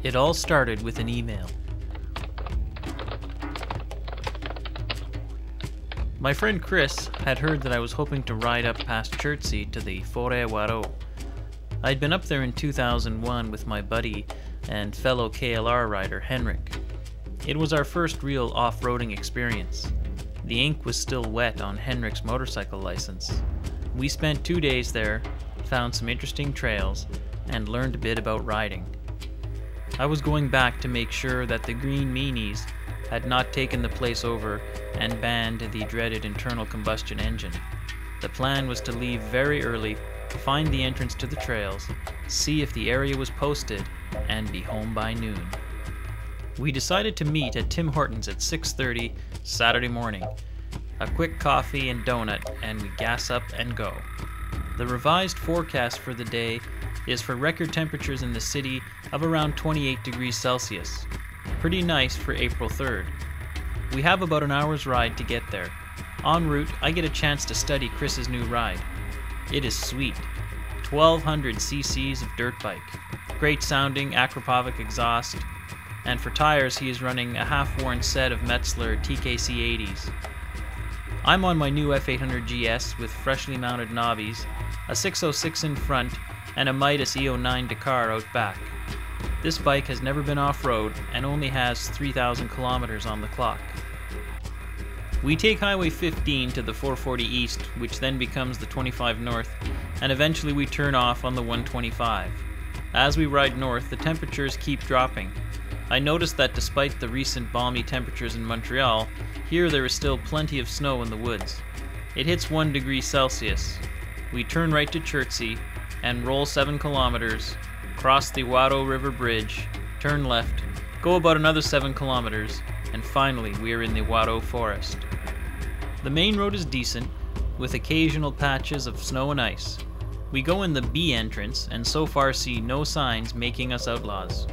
It all started with an email. My friend Chris had heard that I was hoping to ride up past Chertsey to the Forêt Oureau. I'd been up there in 2001 with my buddy and fellow KLR rider Henrik. It was our first real off-roading experience. The ink was still wet on Henrik's motorcycle license. We spent 2 days there, found some interesting trails, and learned a bit about riding. I was going back to make sure that the green meanies had not taken the place over and banned the dreaded internal combustion engine. The plan was to leave very early, find the entrance to the trails, see if the area was posted, and be home by noon. We decided to meet at Tim Hortons at 6:30 Saturday morning. A quick coffee and donut, and we gas up and go. The revised forecast for the day is for record temperatures in the city of around 28 degrees Celsius. Pretty nice for April 3rd. We have about an hour's ride to get there. En route, I get a chance to study Chris's new ride. It is sweet. 1200 cc's of dirt bike. Great sounding Akrapovic exhaust. And for tires, he is running a half-worn set of Metzler TKC 80s. I'm on my new F800GS with freshly mounted knobbies, a 606 in front, and a Midas E09 Dakar out back. This bike has never been off-road and only has 3,000 kilometers on the clock. We take Highway 15 to the 440 East, which then becomes the 25 North, and eventually we turn off on the 125. As we ride north, the temperatures keep dropping. I noticed that despite the recent balmy temperatures in Montreal, here there is still plenty of snow in the woods. It hits 1 degree Celsius. We turn right to Chertsey and roll 7 kilometers, cross the Oureau River Bridge, turn left, go about another 7 kilometers, and finally we are in the Oureau forest. The main road is decent, with occasional patches of snow and ice. We go in the B entrance and so far see no signs making us outlaws.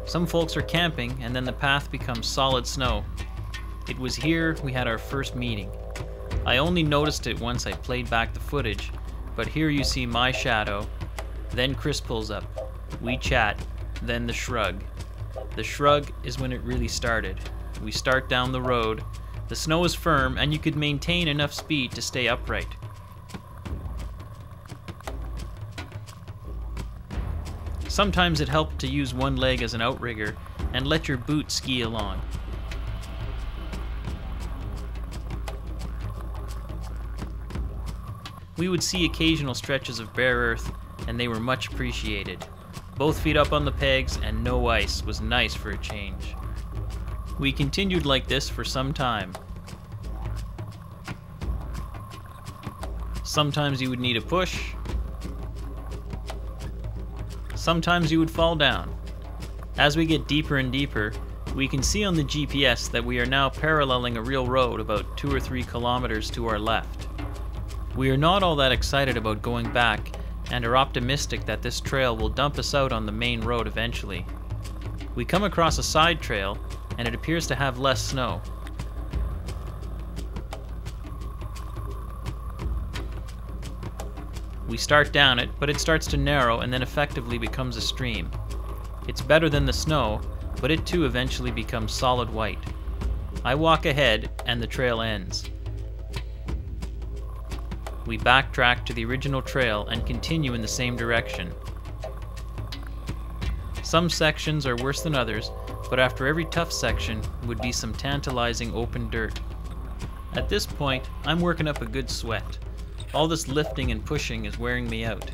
Some folks are camping and then the path becomes solid snow. It was here we had our first meeting. I only noticed it once I played back the footage, but here you see my shadow, then Chris pulls up. We chat, then the shrug. The shrug is when it really started. We start down the road. The snow is firm and you could maintain enough speed to stay upright. Sometimes it helped to use one leg as an outrigger and let your boot ski along. We would see occasional stretches of bare earth, and they were much appreciated. Both feet up on the pegs and no ice was nice for a change. We continued like this for some time. Sometimes you would need a push. Sometimes you would fall down. As we get deeper and deeper, we can see on the GPS that we are now paralleling a real road about 2 or 3 kilometers to our left. We are not all that excited about going back and are optimistic that this trail will dump us out on the main road eventually. We come across a side trail and it appears to have less snow. We start down it, but it starts to narrow and then effectively becomes a stream. It's better than the snow, but it too eventually becomes solid white. I walk ahead and the trail ends. We backtrack to the original trail and continue in the same direction. Some sections are worse than others, but after every tough section would be some tantalizing open dirt. At this point, I'm working up a good sweat. All this lifting and pushing is wearing me out.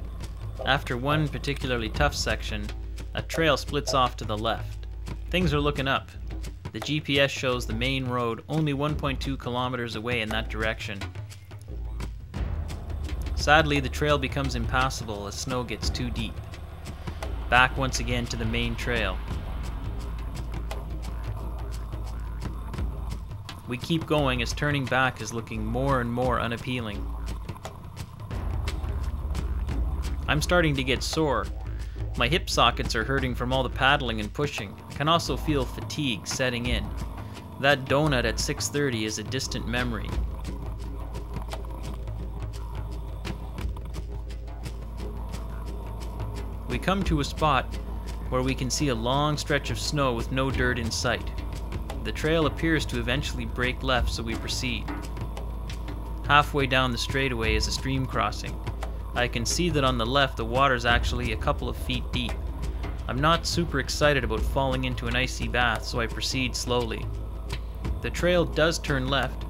After one particularly tough section, a trail splits off to the left. Things are looking up. The GPS shows the main road only 1.2 kilometers away in that direction. Sadly, the trail becomes impassable as snow gets too deep. Back once again to the main trail. We keep going as turning back is looking more and more unappealing. I'm starting to get sore. My hip sockets are hurting from all the paddling and pushing. I can also feel fatigue setting in. That donut at 6:30 is a distant memory. We come to a spot where we can see a long stretch of snow with no dirt in sight. The trail appears to eventually break left, so we proceed. Halfway down the straightaway is a stream crossing. I can see that on the left the water's actually a couple of feet deep. I'm not super excited about falling into an icy bath, so I proceed slowly. The trail does turn left,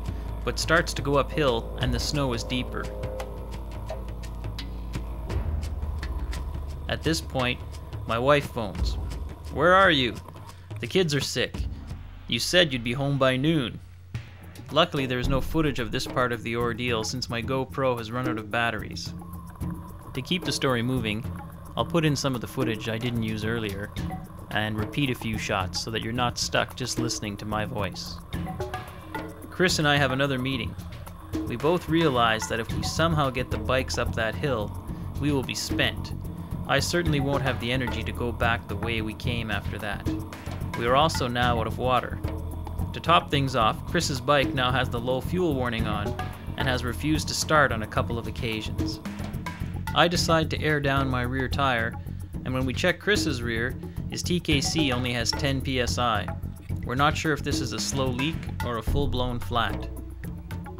but starts to go uphill and the snow is deeper. At this point, my wife phones. "Where are you? The kids are sick. You said you'd be home by noon." Luckily, there is no footage of this part of the ordeal since my GoPro has run out of batteries. To keep the story moving, I'll put in some of the footage I didn't use earlier and repeat a few shots so that you're not stuck just listening to my voice. Chris and I have another meeting. We both realize that if we somehow get the bikes up that hill, we will be spent. I certainly won't have the energy to go back the way we came after that. We are also now out of water. To top things off, Chris's bike now has the low fuel warning on and has refused to start on a couple of occasions. I decide to air down my rear tire, and when we check Chris's rear, his TKC only has 10 psi. We're not sure if this is a slow leak or a full-blown flat.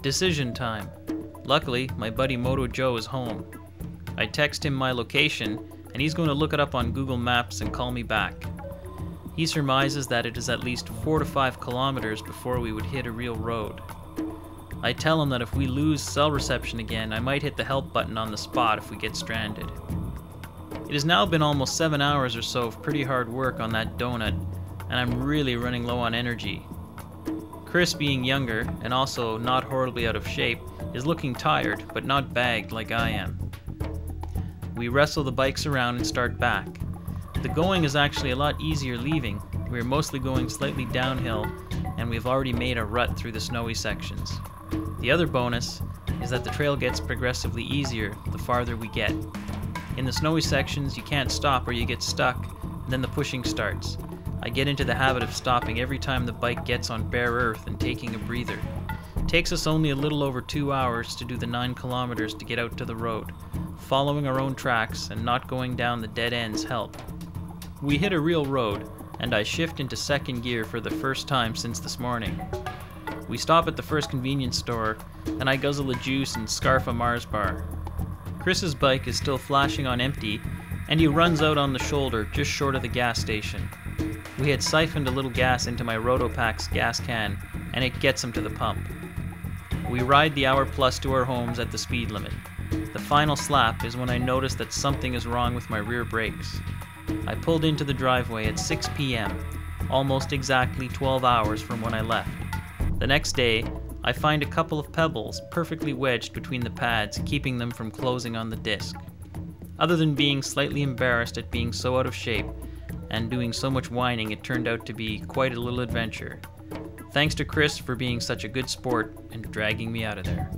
Decision time. Luckily, my buddy Moto Joe is home. I text him my location, and he's going to look it up on Google Maps and call me back. He surmises that it is at least 4 to 5 kilometers before we would hit a real road. I tell him that if we lose cell reception again, I might hit the help button on the spot if we get stranded. It has now been almost 7 hours or so of pretty hard work on that donut, and I'm really running low on energy. Chris, being younger and also not horribly out of shape, is looking tired but not bagged like I am. We wrestle the bikes around and start back. The going is actually a lot easier leaving. We are mostly going slightly downhill, and we've already made a rut through the snowy sections. The other bonus is that the trail gets progressively easier the farther we get. In the snowy sections, you can't stop or you get stuck, and then the pushing starts. I get into the habit of stopping every time the bike gets on bare earth and taking a breather. It takes us only a little over 2 hours to do the 9 kilometers to get out to the road. Following our own tracks and not going down the dead ends help. We hit a real road, and I shift into second gear for the first time since this morning. We stop at the first convenience store, and I guzzle a juice and scarf a Mars bar. Chris's bike is still flashing on empty, and he runs out on the shoulder just short of the gas station. We had siphoned a little gas into my Rotopax gas can, and it gets him to the pump. We ride the hour plus to our homes at the speed limit. The final slap is when I notice that something is wrong with my rear brakes. I pulled into the driveway at 6 p.m., almost exactly 12 hours from when I left. The next day, I find a couple of pebbles perfectly wedged between the pads, keeping them from closing on the disc. Other than being slightly embarrassed at being so out of shape and doing so much whining, it turned out to be quite a little adventure. Thanks to Chris for being such a good sport and dragging me out of there.